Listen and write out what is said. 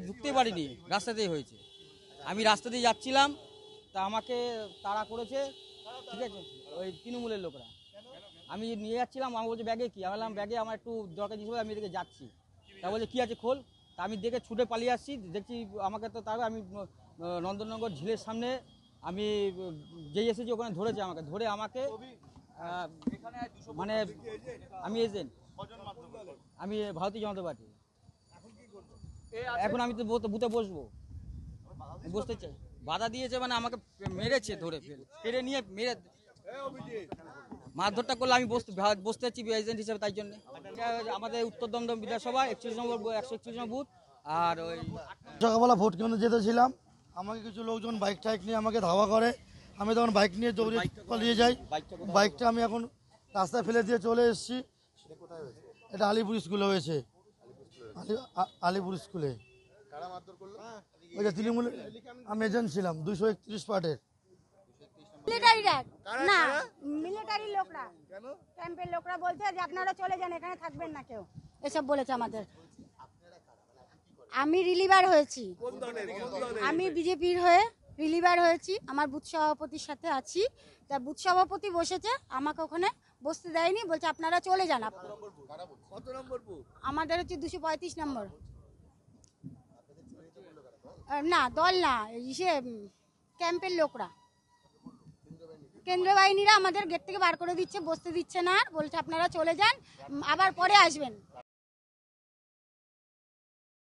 ঢুকতে পারিনি, রাস্তাতেই হয়েছে। আমি রাস্তা দিয়ে যাচ্ছিলাম, তা আমাকে তাড়া করেছে, ঠিক আছে, ওই তৃণমূলের লোকরা। আমি নিয়ে যাচ্ছিলাম, আমি বলছি ব্যাগে কি, আমি বললাম ব্যাগে আমার একটু দরকার জিনিস, আমি এদিকে যাচ্ছি। তা বলছে কী আছে খোল। তা আমি দেখে ছুটে পালিয়ে আসছি, দেখছি আমাকে তো তারপরে আমি নন্দননগর ঝিলের সামনে আমি যেই এসেছি ওখানে ধরেছে, আমাকে ধরে আমাকে মানে আমি এজেন্ট, আমি ভারতীয় জনতা পার্টি। এখন আমি তো বুথে বসবো, বসতে চাই। বাধা দিয়েছে মানে আমাকে মেরেছে, ধরে ফেলে নিয়ে মেরে মারধরটা করলে আমি বসতে চাচ্ছি এজেন্ট হিসেবে। তাই জন্য আমাদের উত্তর দমদম বিধানসভা 131 নম্বর বুথ। আর ওই সকালবেলা ভোট কেন্দ্রে যেতেছিলাম, আমাকে কিছু লোকজন বাইক টাইক নিয়ে আমাকে ধাওয়া করে। আমি তখন বাইক নিয়ে দৌড়ে পালিয়ে যাই। বাইকটা আমি এখন রাস্তায় ফেলে দিয়ে চলে এসেছি। এটা আলিপুর স্কুলে হয়েছে, আলিপুর স্কুলে। ওই যে তৃণমূল, আমি এজেন্ট ছিলাম 231 পার্টের। না, মিলিটারি লোকরা, ক্যাম্পের লোকরা বলছে যে আপনারা চলে যান, এখানে থাকবেন না কেউ, এসব বলেছে আমাদের। আমি রিলিভার হয়েছি, আমি বিজেপির হয়ে রিলিভার হয়েছি, আমার বুথ সভাপতির সাথে আছি। তা বুথ সভাপতি বসেছে, আমাকে ওখানে বসতে দেয়নি, বলছে আপনারা চলে যান। আমাদের হচ্ছে 235 নম্বর। না দল না, ক্যাম্পের লোকরা, কেন্দ্রীয় বাহিনীরা আমাদের গেট থেকে বার করে দিচ্ছে, বসতে দিচ্ছে না, বলছে আপনারা চলে যান, আবার পরে আসবেন।